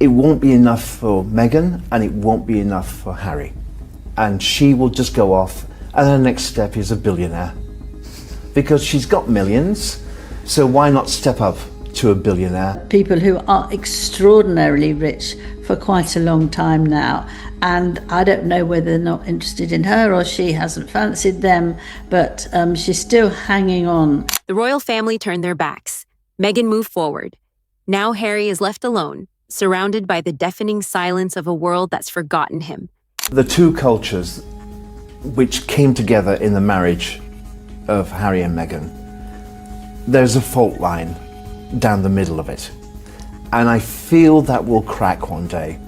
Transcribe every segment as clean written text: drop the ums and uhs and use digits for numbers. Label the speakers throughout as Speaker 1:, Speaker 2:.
Speaker 1: it won't be enough for Meghan and it won't be enough for Harry. And she will just go off, and her next step is a billionaire. Because she's got millions, so why not step up to a billionaire?
Speaker 2: People who are extraordinarily rich for quite a long time now, and I don't know whether they're not interested in her or she hasn't fancied them, but she's still hanging on.
Speaker 3: The royal family turned their backs. Meghan moved forward. Now Harry is left alone, surrounded by the deafening silence of a world that's forgotten him.
Speaker 1: The two cultures which came together in the marriage of Harry and Meghan, there's a fault line down the middle of it. And I feel that will crack one day.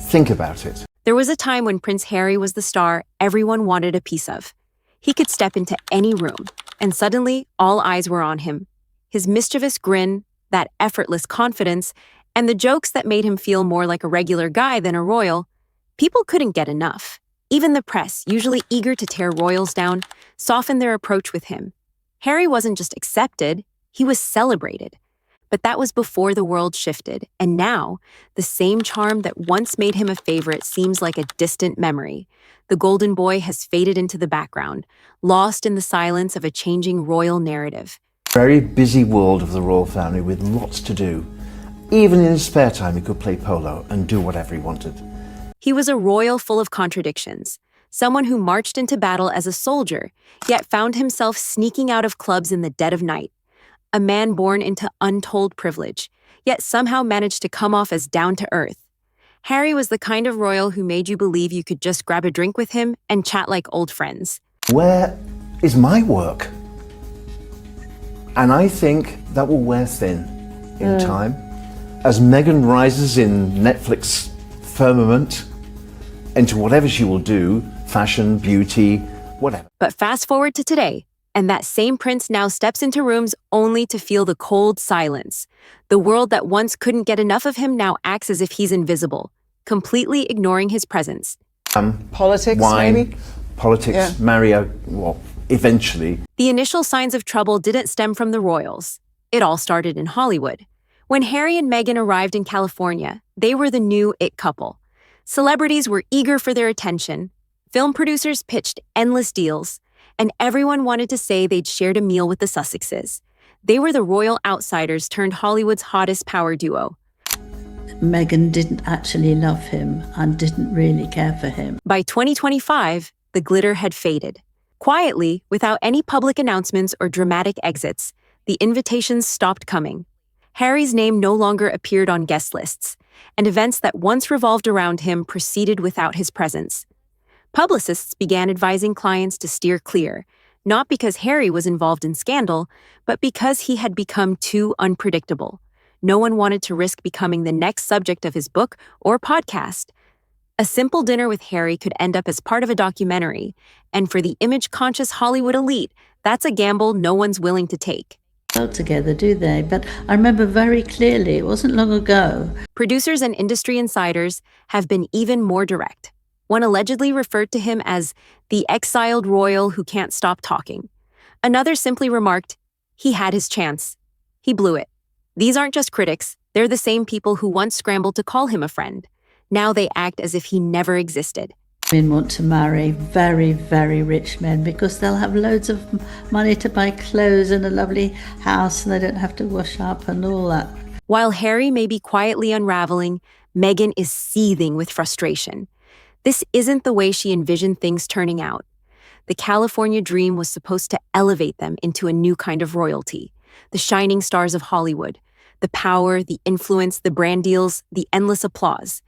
Speaker 1: Think about it.
Speaker 3: There was a time when Prince Harry was the star everyone wanted a piece of. He could step into any room, and suddenly all eyes were on him. His mischievous grin, that effortless confidence, and the jokes that made him feel more like a regular guy than a royal, people couldn't get enough. Even the press, usually eager to tear royals down, softened their approach with him. Harry wasn't just accepted, he was celebrated. But that was before the world shifted, and now, the same charm that once made him a favorite seems like a distant memory. The golden boy has faded into the background, lost in the silence of a changing royal narrative.
Speaker 1: Very busy world of the royal family with lots to do. Even in his spare time, he could play polo and do whatever he wanted.
Speaker 3: He was a royal full of contradictions, someone who marched into battle as a soldier, yet found himself sneaking out of clubs in the dead of night. A man born into untold privilege, yet somehow managed to come off as down-to-earth. Harry was the kind of royal who made you believe you could just grab a drink with him and chat like old friends.
Speaker 1: Where is my work? And I think that will wear thin in time. As Meghan rises in Netflix firmament into whatever she will do, fashion, beauty, whatever.
Speaker 3: But fast forward to today, and that same prince now steps into rooms only to feel the cold silence. The world that once couldn't get enough of him now acts as if he's invisible, completely ignoring his presence.
Speaker 4: Politics,
Speaker 1: wine,
Speaker 4: maybe?
Speaker 1: Politics,
Speaker 4: Yeah.
Speaker 1: marry eventually.
Speaker 3: The initial signs of trouble didn't stem from the royals. It all started in Hollywood. When Harry and Meghan arrived in California, they were the new it couple. Celebrities were eager for their attention. Film producers pitched endless deals, and everyone wanted to say they'd shared a meal with the Sussexes. They were the royal outsiders turned Hollywood's hottest power duo.
Speaker 2: Meghan didn't actually love him and didn't really care for him.
Speaker 3: By 2025, the glitter had faded. Quietly, without any public announcements or dramatic exits, the invitations stopped coming. Harry's name no longer appeared on guest lists, and events that once revolved around him proceeded without his presence. Publicists began advising clients to steer clear, not because Harry was involved in scandal, but because he had become too unpredictable. No one wanted to risk becoming the next subject of his book or podcast. A simple dinner with Harry could end up as part of a documentary, and for the image-conscious Hollywood elite, that's a gamble no one's willing to take.
Speaker 2: Together, do they? But I remember very clearly, it wasn't long ago.
Speaker 3: Producers and industry insiders have been even more direct. One allegedly referred to him as the exiled royal who can't stop talking. Another simply remarked, he had his chance. He blew it. These aren't just critics, they're the same people who once scrambled to call him a friend. Now they act as if he never existed.
Speaker 2: Women want to marry very, very rich men because they'll have loads of money to buy clothes and a lovely house and they don't have to wash up and all that.
Speaker 3: While Harry may be quietly unraveling, Meghan is seething with frustration. This isn't the way she envisioned things turning out. The California dream was supposed to elevate them into a new kind of royalty, the shining stars of Hollywood, the power, the influence, the brand deals, the endless applause.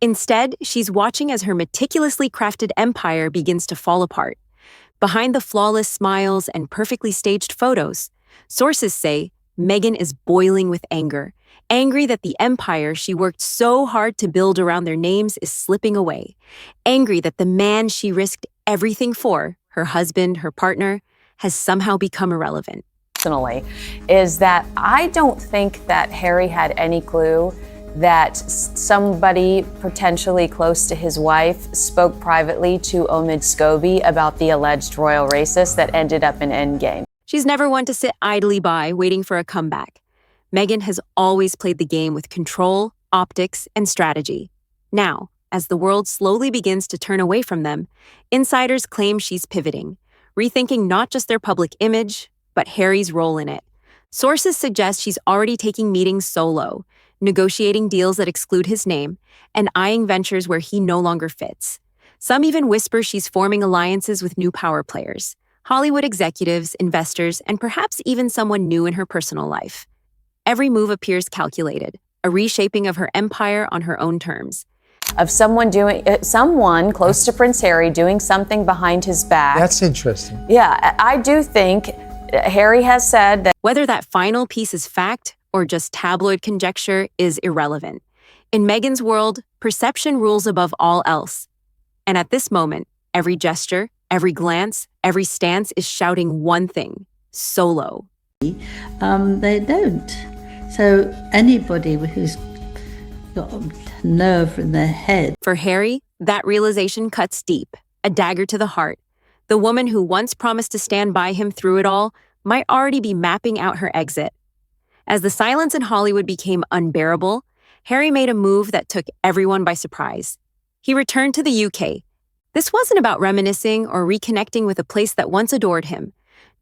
Speaker 3: Instead, she's watching as her meticulously crafted empire begins to fall apart. Behind the flawless smiles and perfectly staged photos, sources say Meghan is boiling with anger, angry that the empire she worked so hard to build around their names is slipping away, angry that the man she risked everything for, her husband, her partner, has somehow become irrelevant.
Speaker 5: Personally, is that I don't think that Harry had any clue that somebody potentially close to his wife spoke privately to Omid Scobie about the alleged royal racist that ended up in Endgame.
Speaker 3: She's never one to sit idly by, waiting for a comeback. Meghan has always played the game with control, optics, and strategy. Now, as the world slowly begins to turn away from them, insiders claim she's pivoting, rethinking not just their public image, but Harry's role in it. Sources suggest she's already taking meetings solo, negotiating deals that exclude his name, and eyeing ventures where he no longer fits. Some even whisper she's forming alliances with new power players, Hollywood executives, investors, and perhaps even someone new in her personal life. Every move appears calculated, a reshaping of her empire on her own terms.
Speaker 5: Of someone close to Prince Harry doing something behind his back.
Speaker 4: That's interesting.
Speaker 5: Yeah, I do think Harry has said that
Speaker 3: Whether that final piece is fact or just tabloid conjecture is irrelevant. In Meghan's world, perception rules above all else. And at this moment, every gesture, every glance, every stance is shouting one thing: solo.
Speaker 2: They don't. So anybody who's got a nerve in their head.
Speaker 3: For Harry, that realization cuts deep, a dagger to the heart. The woman who once promised to stand by him through it all might already be mapping out her exit. As the silence in Hollywood became unbearable, Harry made a move that took everyone by surprise. He returned to the UK. This wasn't about reminiscing or reconnecting with a place that once adored him.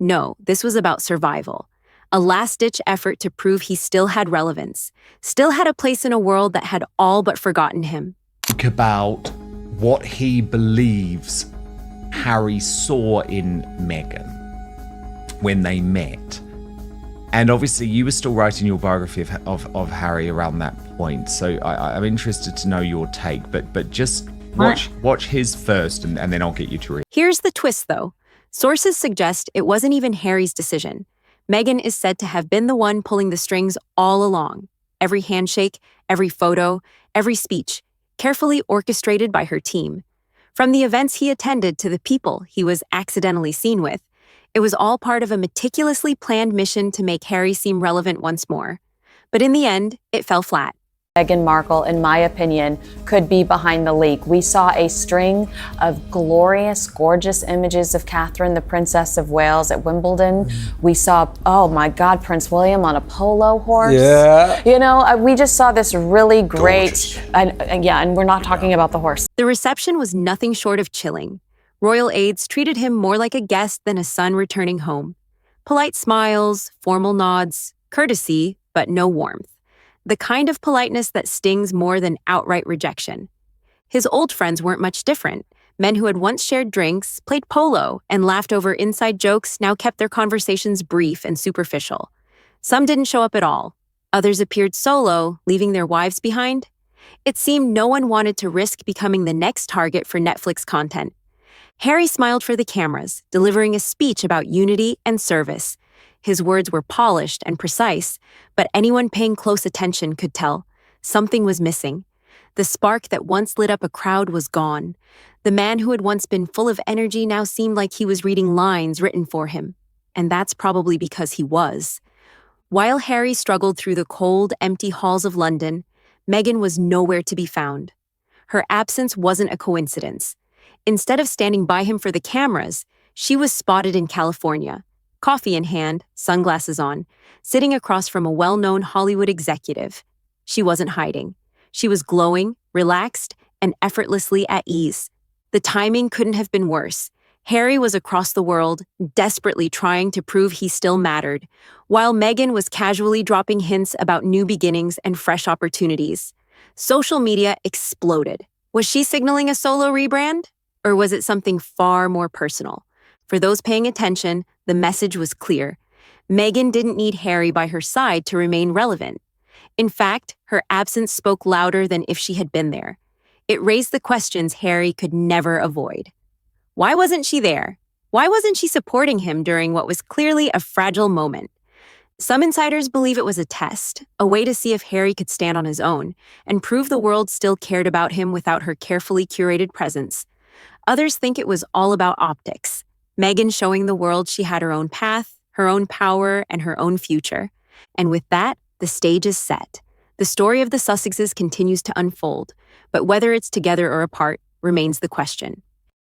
Speaker 3: No, this was about survival. A last-ditch effort to prove he still had relevance, still had a place in a world that had all but forgotten him.
Speaker 6: Think about what he believes Harry saw in Meghan when they met. And obviously you were still writing your biography of Harry around that point, so I'm interested to know your take, but just watch his first and then I'll get you to read.
Speaker 3: Here's the twist, though. Sources suggest it wasn't even Harry's decision. Meghan is said to have been the one pulling the strings all along. Every handshake, every photo, every speech, carefully orchestrated by her team. From the events he attended to the people he was accidentally seen with, it was all part of a meticulously planned mission to make Harry seem relevant once more. But in the end, it fell flat.
Speaker 5: Meghan Markle, in my opinion, could be behind the leak. We saw a string of glorious, gorgeous images of Catherine, the Princess of Wales, at Wimbledon. We saw, oh my God, Prince William on a polo horse.
Speaker 4: Yeah.
Speaker 5: You know, we just saw this really great, and we're not talking about the horse.
Speaker 3: The reception was nothing short of chilling. Royal aides treated him more like a guest than a son returning home. Polite smiles, formal nods, courtesy, but no warmth. The kind of politeness that stings more than outright rejection. His old friends weren't much different. Men who had once shared drinks, played polo, and laughed over inside jokes now kept their conversations brief and superficial. Some didn't show up at all. Others appeared solo, leaving their wives behind. It seemed no one wanted to risk becoming the next target for Netflix content. Harry smiled for the cameras, delivering a speech about unity and service. His words were polished and precise, but anyone paying close attention could tell something was missing. The spark that once lit up a crowd was gone. The man who had once been full of energy now seemed like he was reading lines written for him. And that's probably because he was. While Harry struggled through the cold, empty halls of London, Meghan was nowhere to be found. Her absence wasn't a coincidence. Instead of standing by him for the cameras, she was spotted in California, coffee in hand, sunglasses on, sitting across from a well-known Hollywood executive. She wasn't hiding. She was glowing, relaxed, and effortlessly at ease. The timing couldn't have been worse. Harry was across the world, desperately trying to prove he still mattered, while Meghan was casually dropping hints about new beginnings and fresh opportunities. Social media exploded. Was she signaling a solo rebrand? Or was it something far more personal? For those paying attention, the message was clear. Meghan didn't need Harry by her side to remain relevant. In fact, her absence spoke louder than if she had been there. It raised the questions Harry could never avoid. Why wasn't she there? Why wasn't she supporting him during what was clearly a fragile moment? Some insiders believe it was a test, a way to see if Harry could stand on his own and prove the world still cared about him without her carefully curated presence. Others think it was all about optics. Meghan showing the world she had her own path, her own power, and her own future. And with that, the stage is set. The story of the Sussexes continues to unfold, but whether it's together or apart remains the question.